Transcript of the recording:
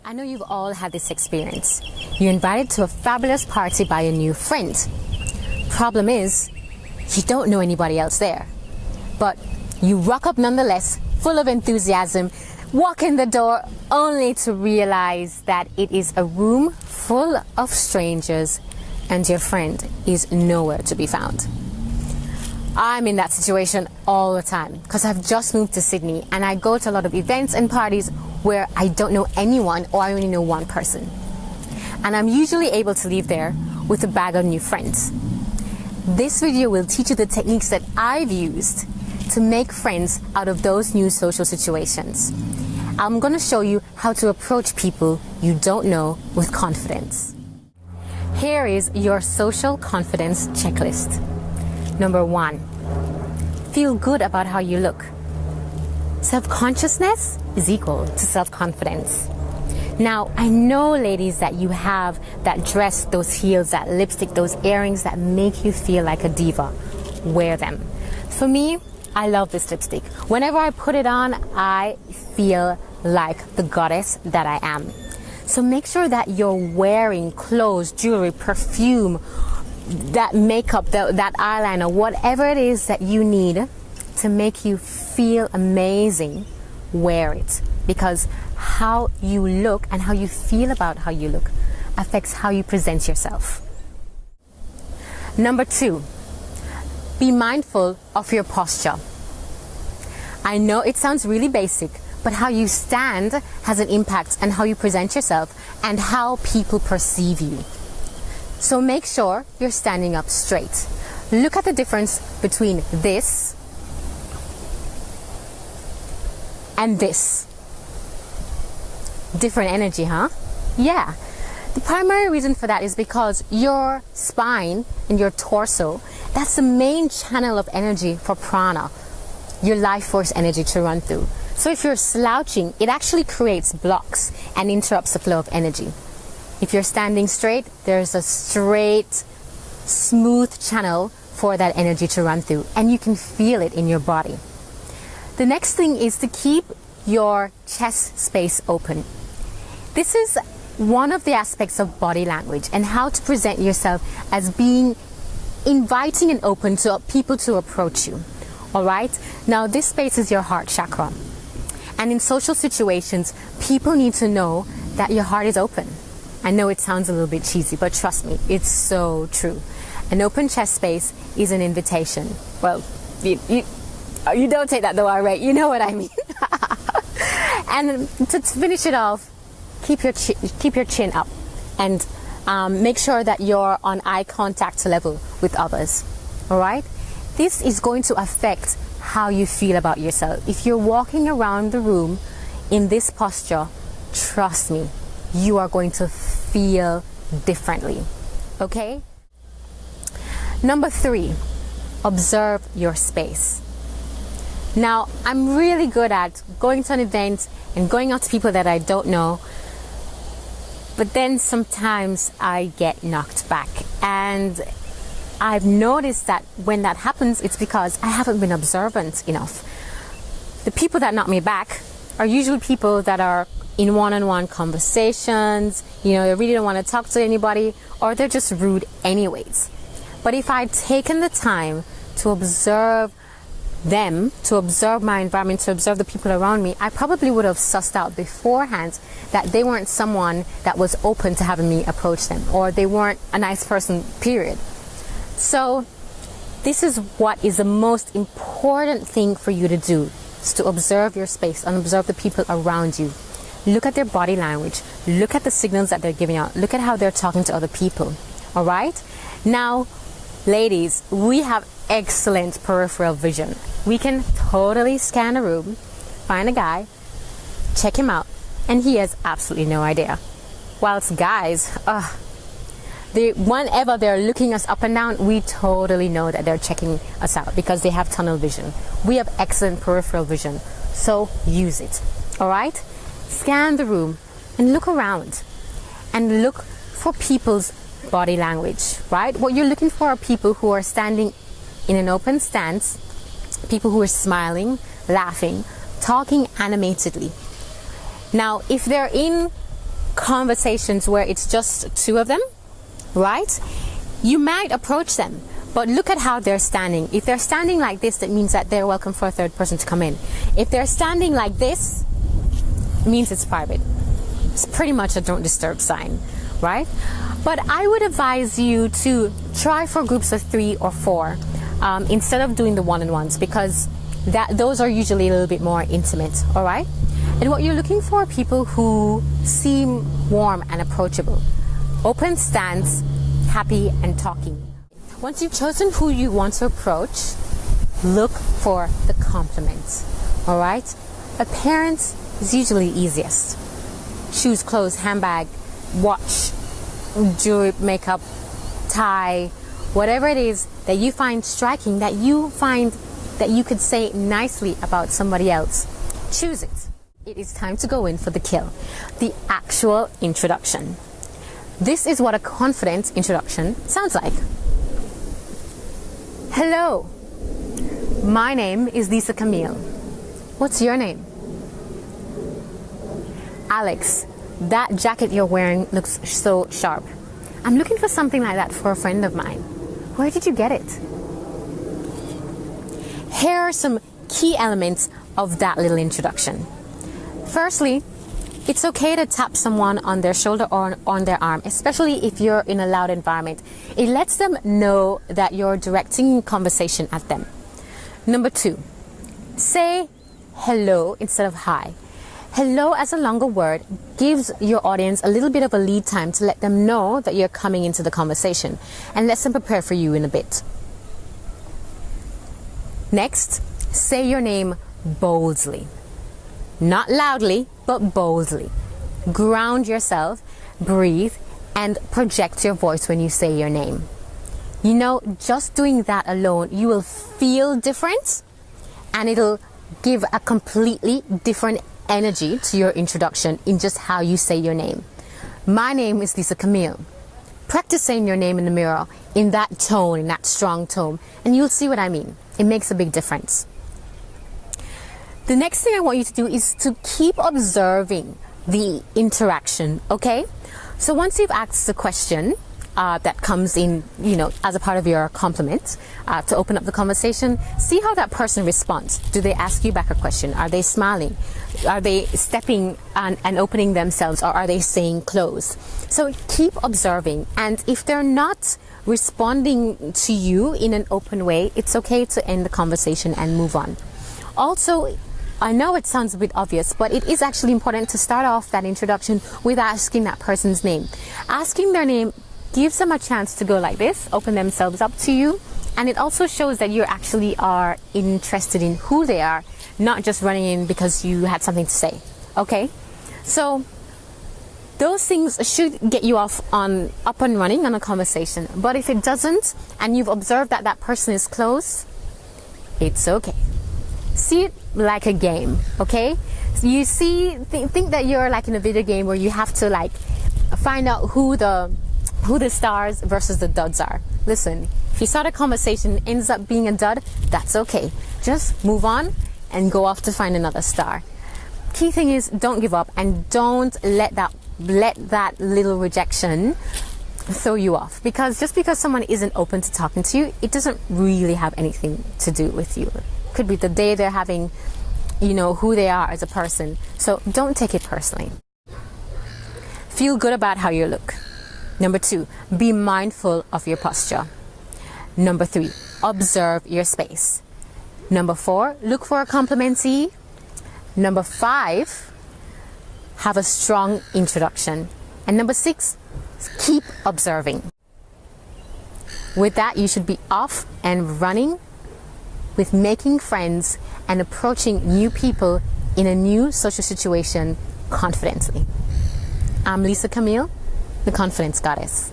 I know you've all had this experience. You're invited to a fabulous party by a new friend. Problem is, you don't know anybody else there. But you rock up nonetheless, full of enthusiasm, walk in the door only to realize that it is a room full of strangers and your friend is nowhere to be found. I'm in that situation all the time because I've just moved to Sydney and I go to a lot of events and parties where I don't know anyone or I only know one person. And I'm usually able to leave there with a bag of new friends. This video will teach you the techniques that I've used to make friends out of those new social situations. I'm going to show you how to approach people you don't know with confidence. Here is your social confidence checklist. Number 1, feel good about how you look. Self-consciousness is equal to self-confidence. Now, I know, ladies, that you have that dress, those heels, that lipstick, those earrings that make you feel like a diva. Wear them. For me, I love this lipstick. Whenever I put it on, I feel like the goddess that I am. So make sure that you're wearing clothes, jewelry, perfume, that makeup, that eyeliner, whatever it is that you need to make you feel amazing. Wear it, because how you look and how you feel about how you look affects how you present yourself. Number 2, be mindful of your posture. I know it sounds really basic, but how you stand has an impact on how you present yourself and how people perceive you. So make sure you're standing up straight. Look at the difference between this and this. Different energy, huh? Yeah. The primary reason for that is because your spine and your torso, that's the main channel of energy for prana, your life force energy to run through. So if you're slouching, it actually creates blocks and interrupts the flow of energy. If you're standing straight, there's a straight, smooth channel for that energy to run through, and you can feel it in your body. The next thing is to keep your chest space open. This is one of the aspects of body language and how to present yourself as being inviting and open to people to approach you. All right? Now, this space is your heart chakra. And in social situations, people need to know that your heart is open. I know it sounds a little bit cheesy, but trust me, it's so true. An open chest space is an invitation. Well, you don't take that the wrong way. You know what I mean. And to finish it off, keep your chin up and make sure that you're on eye contact level with others. All right? This is going to affect how you feel about yourself. If you're walking around the room in this posture, trust me, you are going to feel differently. Okay? Number 3, observe your space. Now, I'm really good at going to an event and going out to people that I don't know, but then sometimes I get knocked back. And I've noticed that when that happens, it's because I haven't been observant enough. The people that knock me back are usually people that are in one-on-one conversations, they really don't want to talk to anybody, or they're just rude anyways. But if I'd taken the time to observe them, to observe my environment, to observe the people around me, I probably would have sussed out beforehand that they weren't someone that was open to having me approach them, or they weren't a nice person, period. So this is what is the most important thing for you to do, is to observe your space and observe the people around you. Look at their body language. Look at the signals that they're giving out. Look at how they're talking to other people. All right? Now, ladies, we have excellent peripheral vision. We can totally scan a room, find a guy, check him out, and he has absolutely no idea. Whilst guys, whenever they're looking us up and down, we totally know that they're checking us out because they have tunnel vision. We have excellent peripheral vision, so use it. All right? Scan the room and look around and look for people's body language, right? What you're looking for are people who are standing in an open stance, people who are smiling, laughing, talking animatedly. Now, if they're in conversations where it's just two of them, right? You might approach them, but look at how they're standing. If they're standing like this, that means that they're welcome for a third person to come in. If they're standing like this, it means it's private. It's pretty much a don't disturb sign, right? But I would advise you to try for groups of 3 or 4 instead of doing the one-on-ones, because those are usually a little bit more intimate, all right? And what you're looking for are people who seem warm and approachable, open stance, happy and talking. Once you've chosen who you want to approach, look for the compliments, all right? Appearance is usually easiest. Shoes, clothes, handbag, watch, jewelry, makeup, tie, whatever it is that you find striking, that you find that you could say nicely about somebody else, choose it. It is time to go in for the kill, the actual introduction. This is what a confident introduction sounds like. Hello, my name is Lisa Camille. What's your name? Alex, that jacket you're wearing looks so sharp. I'm looking for something like that for a friend of mine. Where did you get it? Here are some key elements of that little introduction. Firstly, it's okay to tap someone on their shoulder or on their arm, especially if you're in a loud environment. It lets them know that you're directing conversation at them. Number 2, say hello instead of hi. Hello as a longer word gives your audience a little bit of a lead time to let them know that you're coming into the conversation and lets them prepare for you in a bit. Next, say your name boldly. Not loudly, but boldly. Ground yourself, breathe, and project your voice when you say your name. You know, just doing that alone, you will feel different, and it'll give a completely different energy to your introduction in just how you say your name. My name is Lisa Camille. Practice saying your name in the mirror in that tone, in that strong tone, and you'll see what I mean. It makes a big difference. The next thing I want you to do is to keep observing the interaction, okay? So once you've asked the question that comes in, as a part of your compliment to open up the conversation, see how that person responds. Do they ask you back a question? Are they smiling? Are they stepping and opening themselves, or are they saying close? So keep observing, and if they're not responding to you in an open way, it's okay to end the conversation and move on. Also, I know it sounds a bit obvious, but it is actually important to start off that introduction with asking that person's name. Asking their name gives them a chance to go like this, open themselves up to you, and it also shows that you actually are interested in who they are, not just running in because you had something to say, okay? So those things should get you up and running on a conversation, but if it doesn't, and you've observed that that person is close, it's okay. See it like a game, okay? You think that you're like in a video game where you have to like find out who the stars versus the duds are. Listen, if you start a conversation and ends up being a dud, that's okay. Just move on and go off to find another star. Key thing is, don't give up, and don't let that little rejection throw you off, because just because someone isn't open to talking to you, it doesn't really have anything to do with you. Could be the day they're having, who they are as a person. So don't take it personally. Feel good about how you look. Number 2, be mindful of your posture. Number 3, observe your space. Number 4, look for a complimentee. Number 5, have a strong introduction. And number 6, keep observing. With that, you should be off and running with making friends and approaching new people in a new social situation confidently. I'm Lisa Camille, the Confidence Goddess.